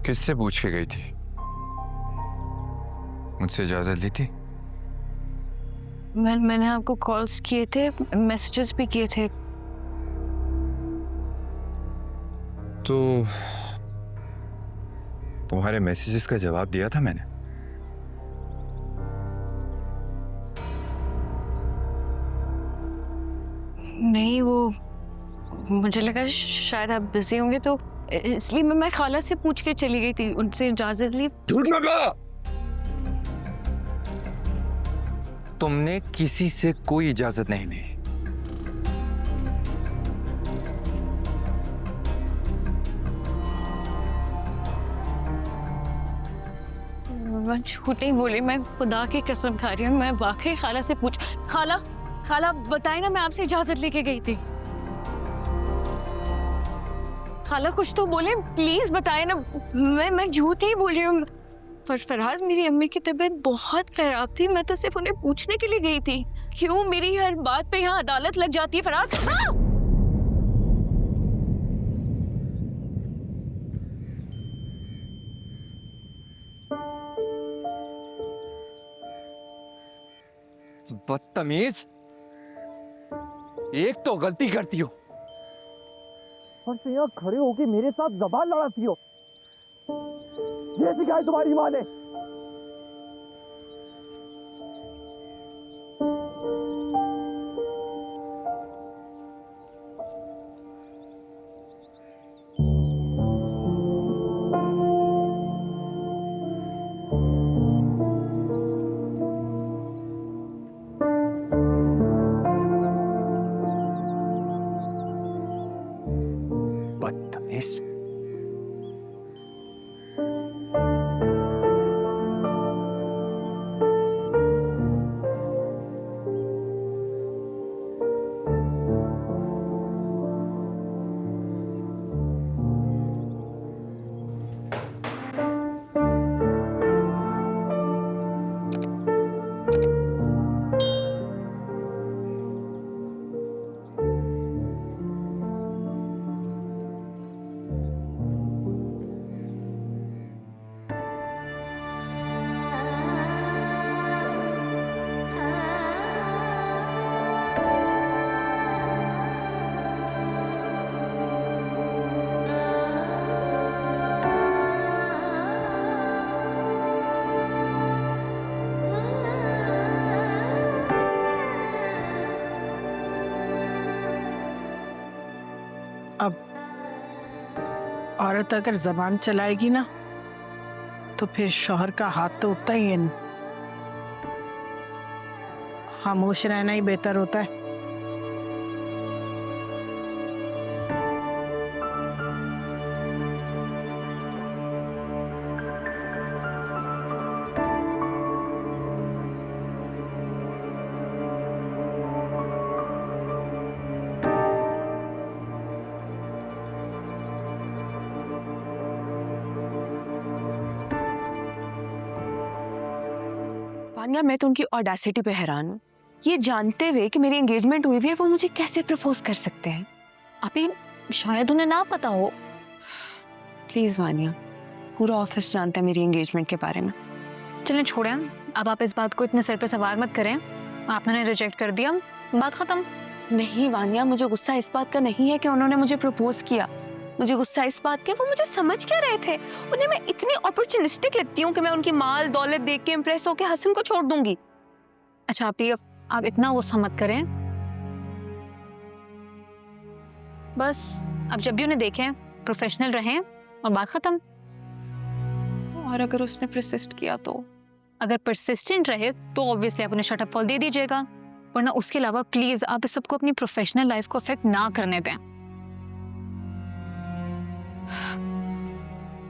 किससे पूछ के गई थी? मुझसे इजाजत ली थी? मैंने आपको कॉल्स किए थे, मैसेजेस भी किए थे। तो तुम्हारे मैसेजेस का जवाब दिया था मैंने। नहीं, वो मुझे लगा शायद आप बिजी होंगे, तो इसलिए मैं खाला से पूछ के चली गई थी, उनसे इजाजत ली। झूठ मत बोलो। तुमने किसी से कोई इजाजत नहीं ली। मैं झूठ नहीं बोली, मैं खुदा की कसम खा रही हूँ। मैं वाकई खाला से पूछ। खाला बताए ना, मैं आपसे इजाजत लेके गई थी। खाला कुछ तो बोले, प्लीज बताए ना। मैं झूठ नहीं बोल रही हूँ। फराज, मेरी अम्मी की तबीयत बहुत खराब थी, मैं तो सिर्फ उन्हें पूछने के लिए गई थी। क्यों मेरी हर बात पे यहाँ अदालत लग जाती है फराज? बदतमीज, एक तो गलती करती हो और फिर यहाँ खड़े होके मेरे साथ जबान लड़ाती हो। ये सिखाई तुम्हारी माँ ने? बदतमीज। अब औरत अगर जबान चलाएगी ना तो फिर शौहर का हाथ तो उठता ही है। खामोश रहना ही बेहतर होता है। वान्या, मैं तो उनकी ऑडेसिटी पे हैरान हूँ। ये जानते हुए कि मेरी एंगेजमेंट हुई हुई है, वो मुझे कैसे प्रपोज कर सकते हैं? अभी शायद उन्हें ना पता हो। प्लीज वान्या, पूरा ऑफिस जानता है मेरी एंगेजमेंट के बारे में। चलें छोड़ें, अब आप इस बात को इतने सिर पे सवार मत करें। आपने रिजेक्ट कर दिया, बात खत्म। नहीं वान्या, मुझे गुस्सा इस बात का नहीं है कि उन्होंने मुझे प्रपोज किया। मुझे गुस्सा इस बात का वो मुझे समझ क्या रहे थे। उन्हें मैं इतनी अपॉर्चुनिस्टिक लगती हूँ कि मैं उनकी माल दौलत देख के इम्प्रेस होकर हसन को छोड़ दूंगी। अच्छा आप इतना गुस्सा मत करें। बस अब जब भी उन्हें देखें प्रोफेशनल रहें और बात खत्म। और अगर उसने परसिस्ट किया तो? अगर परसिस्टेंट रहे तो ऑब्वियसली आप उन्हें शट अप कॉल दे दीजिएगा, वरना उसके अलावा प्लीज आप इस सबको अपनी प्रोफेशनल लाइफ को अफेक्ट ना करने दें।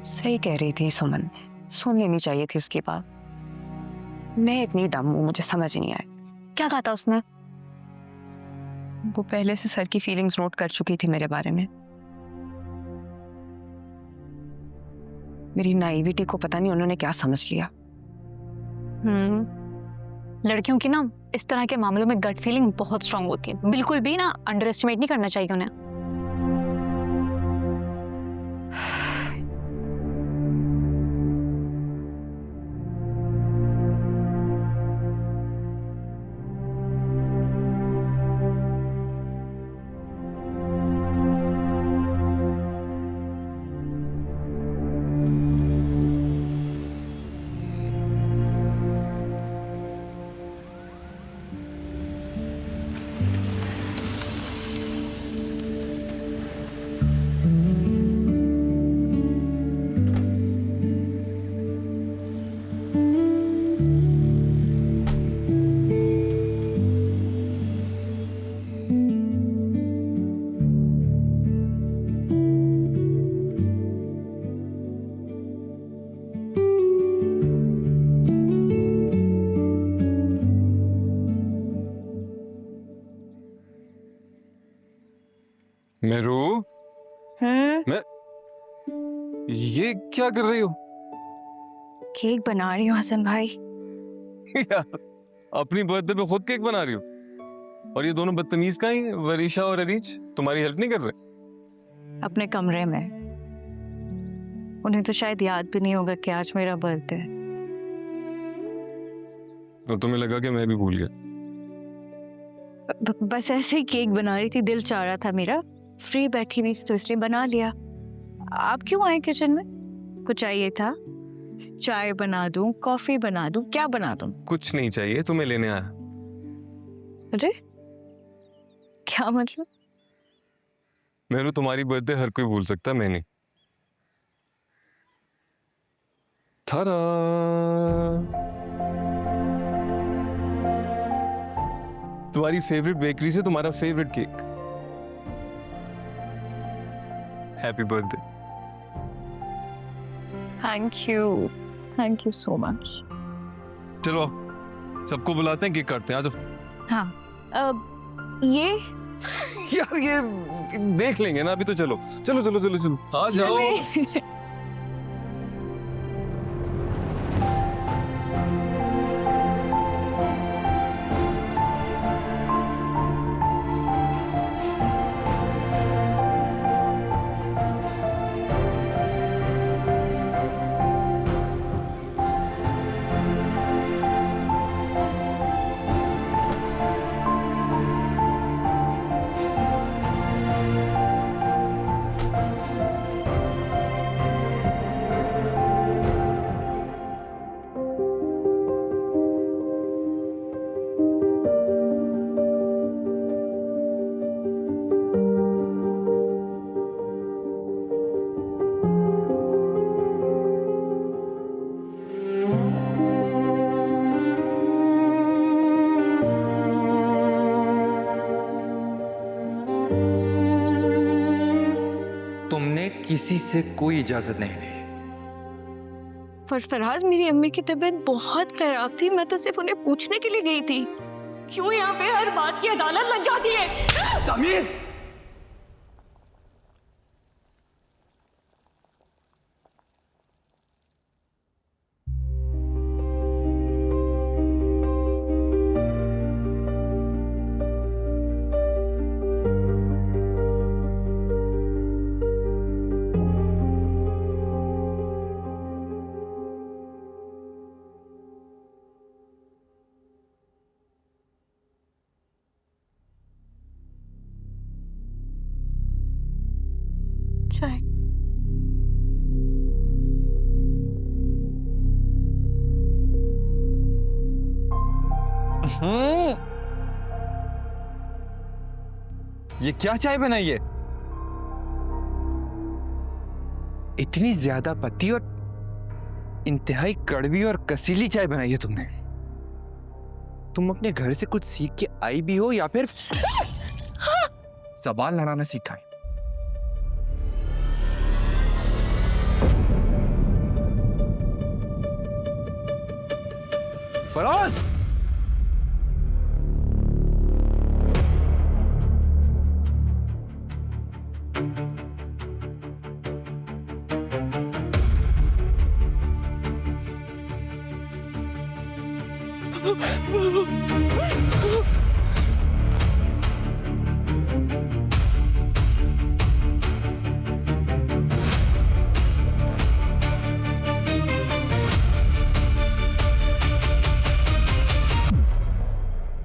सही कह रही थी सुमन, सुन लेनी चाहिए थी उसकी बात। मैं इतनी डम हूँ, मुझे समझ नहीं आया। क्या कहा था उसने? वो पहले से सर की फीलिंग्स नोट कर चुकी थी मेरे बारे में। मेरी नाइविटी को पता नहीं उन्होंने क्या समझ लिया। लड़कियों की ना इस तरह के मामलों में गट फीलिंग बहुत स्ट्रांग होती है। बिल्कुल भी ना अंडर एस्टिमेट नहीं करना चाहिए उन्हें। ये क्या कर रही हो? केक बना रही हूँ हसन भाई। यार, अपनी बर्थडे पे खुद केक बना रही हो? और ये दोनों बदतमीज का ही, वरीशा और अरीज, तुम्हारी हेल्प नहीं कर रहे? अपने कमरे में। उन्हें तो शायद याद भी नहीं होगा कि आज मेरा बर्थडे है। तो तुम्हें लगा कि मैं भी भूल गया? बस ऐसे ही केक बना रही थी, दिल चाह रहा था मेरा, फ्री बैठी हुई तो इसलिए बना लिया। आप क्यों आए किचन में? कुछ चाहिए था? चाय बना दूं, कॉफी बना दूं, क्या बना दूं? कुछ नहीं चाहिए, तुम्हें लेने आया। अरे क्या मतलब? मेरू, तुम्हारी बर्थडे हर कोई भूल सकता, मैं नहीं। थारा! तुम्हारी फेवरेट बेकरी से तुम्हारा favourite cake. Happy birthday. Thank you so much. चलो सबको बुलाते हैं, केक काटते हैं, आ जाओ। हाँ, ये यार ये देख लेंगे ना, अभी तो चलो चलो चलो चलो चलो, आ जाओ। तुमने किसी से कोई इजाजत नहीं ली। फरहाज, मेरी अम्मी की तबीयत बहुत खराब थी, मैं तो सिर्फ उन्हें पूछने के लिए गई थी। क्यों यहाँ पे हर बात की अदालत लग जाती है? तमीज! चाय। ये क्या चाय बनाई है? इतनी ज्यादा पत्ती और इंतहाई कड़वी और कसीली चाय बनाई है तुमने। तुम अपने घर से कुछ सीख के आई भी हो या फिर सवाल लड़ाना सीखा है? फराज!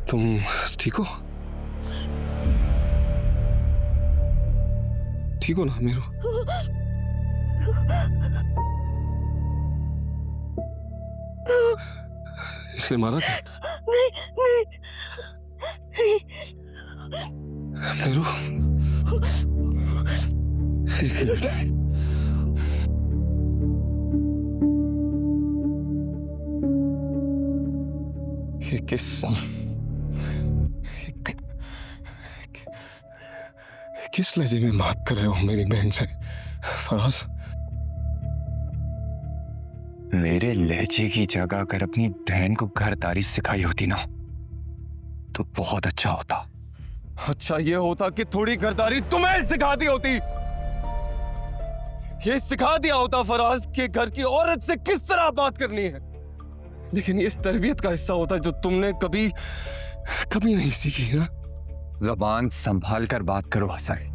तुम ठीक हो? ठीक हो ना मेरू? इसलिए मारा था? नहीं। मेरू, एक मिनट। ये किस लहजे में बात कर रहे हो मेरी बहन से फराज? मेरे लहजे की जगह अगर अपनी बहन को घरदारी सिखाई होती ना तो बहुत अच्छा होता। अच्छा ये होता कि थोड़ी घरदारी तुम्हें सिखाती होती। ये सिखा दिया होता फराज कि घर की औरत से किस तरह बात करनी है, लेकिन ये तरबियत का हिस्सा होता जो तुमने कभी कभी नहीं सीखी ना। जबान संभाल कर बात करो हसन।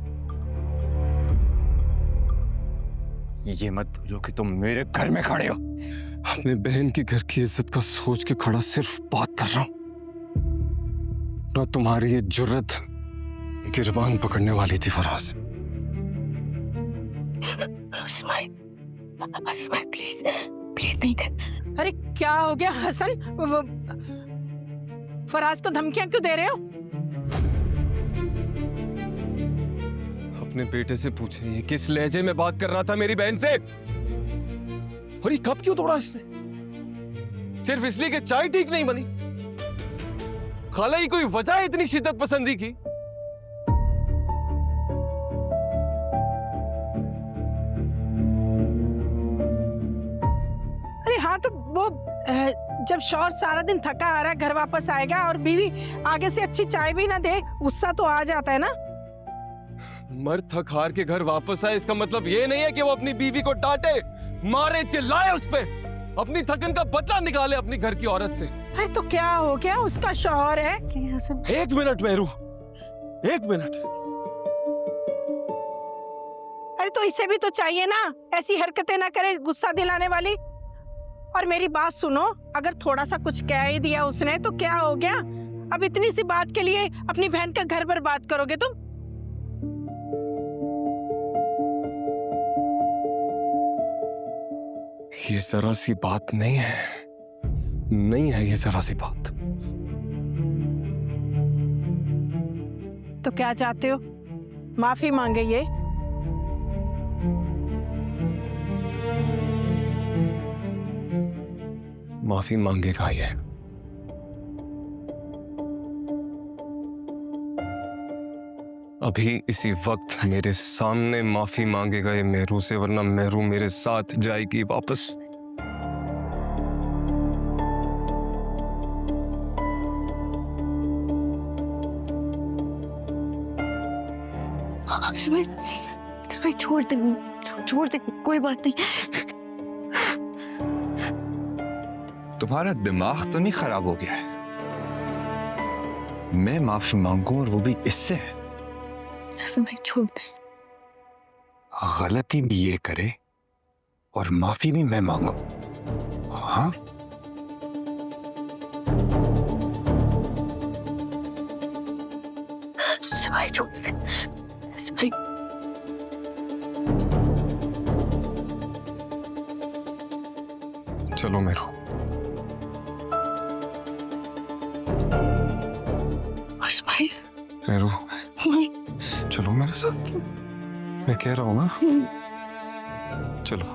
ये मत भूलो कि तुम मेरे घर में खड़े हो। अपने बहन के घर की इज्जत का सोच के खड़ा सिर्फ बात कर रहा हूं, ना तुम्हारी ये जुर्रत गिरबान पकड़ने वाली थी फराज। प्लीज प्लीज नहीं कर। अरे क्या हो गया हसन? फराज को धमकियां क्यों दे रहे हो? अपने बेटे से पूछे ये किस लहजे में बात कर रहा था मेरी बहन से, और ये कब क्यों तोड़ा इसने? सिर्फ इसलिए कि चाय ठीक नहीं बनी? खाला ही कोई वजह है इतनी शिद्दत पसंदी की? अरे हाँ तो वो जब शौहर सारा दिन थका आ रहा घर वापस आएगा और बीवी आगे से अच्छी चाय भी ना दे, गुस्सा तो आ जाता है ना। मर्द थक हार के घर वापस आए इसका मतलब ये नहीं है कि वो अपनी बीवी को डांटे, मारे, चिल्लाए उस पे, अपनी थकन का बदला निकाले अपनी घर की औरत से। अरे तो क्या हो गया, उसका शौहर है। प्लीज हसन। एक मिनट मेरू, एक मिनट। अरे तो इसे भी तो चाहिए ना, ऐसी हरकतें ना करे गुस्सा दिलाने वाली। और मेरी बात सुनो, अगर थोड़ा सा कुछ कह ही दिया उसने तो क्या हो गया? अब इतनी सी बात के लिए अपनी बहन का घर बर्बाद करोगे तुम? ये जरा सी बात नहीं है, नहीं है ये जरा सी बात। तो क्या चाहते हो? माफी मांगे ये? माफी मांगेगा ये। अभी इसी वक्त मेरे सामने माफी मांगेगा ये मेहरू से, वरना मेहरू मेरे साथ जाएगी वापस। इसमें छोड़ दे, कोई बात नहीं। तुम्हारा दिमाग तो नहीं खराब हो गया है? मैं माफी मांगूं और वो भी इससे? इसमें छोड़ दे। गलती भी ये करे और माफी भी मैं मांगू? हाँ, इसमें छोड़ दे। इसमें चलो मेरू। मेरू चलो मेरे साथ, मैं कह रहा हूं ना, चलो।